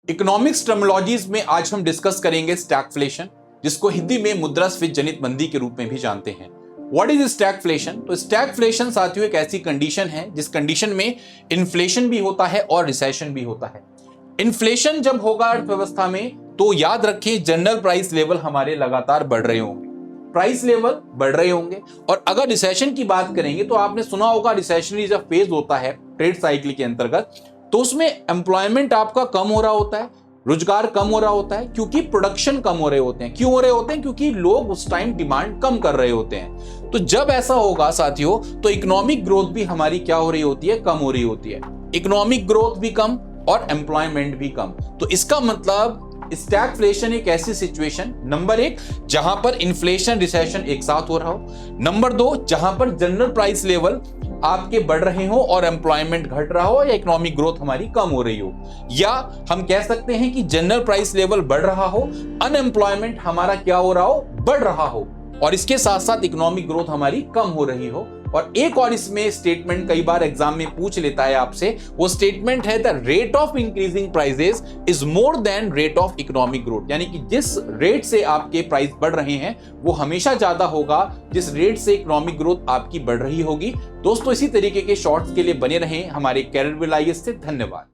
Economics terminologies में आज हम डिस्कस करेंगे स्टैगफ्लेशन, जिसको हिंदी में मुद्रास्फीति जनित मंदी के रूप में भी जानते हैं। What is stagflation? तो स्टैगफ्लेशन साथियों एक ऐसी कंडीशन है जिस कंडीशन में इन्फ्लेशन भी होता है और रिसेशन भी होता है। इन्फ्लेशन जब होगा अर्थव्यवस्था में तो याद रखें जनरल प्राइस लेवल हमारे लगातार बढ़ रहे होंगे, प्राइस लेवल बढ़ रहे होंगे। और अगर रिसेशन की बात करेंगे तो आपने सुना होगा रिसेशनरी जब फेज होता है ट्रेड साइकिल के अंतर्गत, तो उसमें एम्प्लॉयमेंट आपका कम हो रहा होता है, रोजगार कम हो रहा होता है, क्योंकि प्रोडक्शन कम हो रहे होते हैं। क्यों हो रहे होते हैं? क्योंकि लोग उस टाइम डिमांड कम कर रहे होते हैं। तो जब ऐसा होगा साथियों तो इकोनॉमिक ग्रोथ भी हमारी क्या हो रही होती है? कम हो रही होती है। इकोनॉमिक ग्रोथ भी कम और एम्प्लॉयमेंट भी कम। तो इसका मतलब स्टैगफ्लेशन एक ऐसी सिचुएशन, नंबर एक जहां पर इन्फ्लेशन रिसेशन एक साथ हो रहा हो, नंबर दो जहां पर जनरल प्राइस लेवल आपके बढ़ रहे हो और एम्प्लॉयमेंट घट रहा हो या इकोनॉमिक ग्रोथ हमारी कम हो रही हो, या हम कह सकते हैं कि जनरल प्राइस लेवल बढ़ रहा हो, अनएम्प्लॉयमेंट हमारा क्या हो रहा हो? बढ़ रहा हो, और इसके साथ साथ इकोनॉमिक ग्रोथ हमारी कम हो रही हो। और एक और इसमें स्टेटमेंट कई बार एग्जाम में पूछ लेता है आपसे, वो स्टेटमेंट है the rate of increasing prices is more than rate of economic growth, यानी कि जिस रेट से आपके प्राइस बढ़ रहे हैं वो हमेशा ज्यादा होगा जिस रेट से इकोनॉमिक ग्रोथ आपकी बढ़ रही होगी। दोस्तों इसी तरीके के शॉर्ट्स के लिए बने रहें हमारे कैरियर विल आईएएस से। धन्यवाद।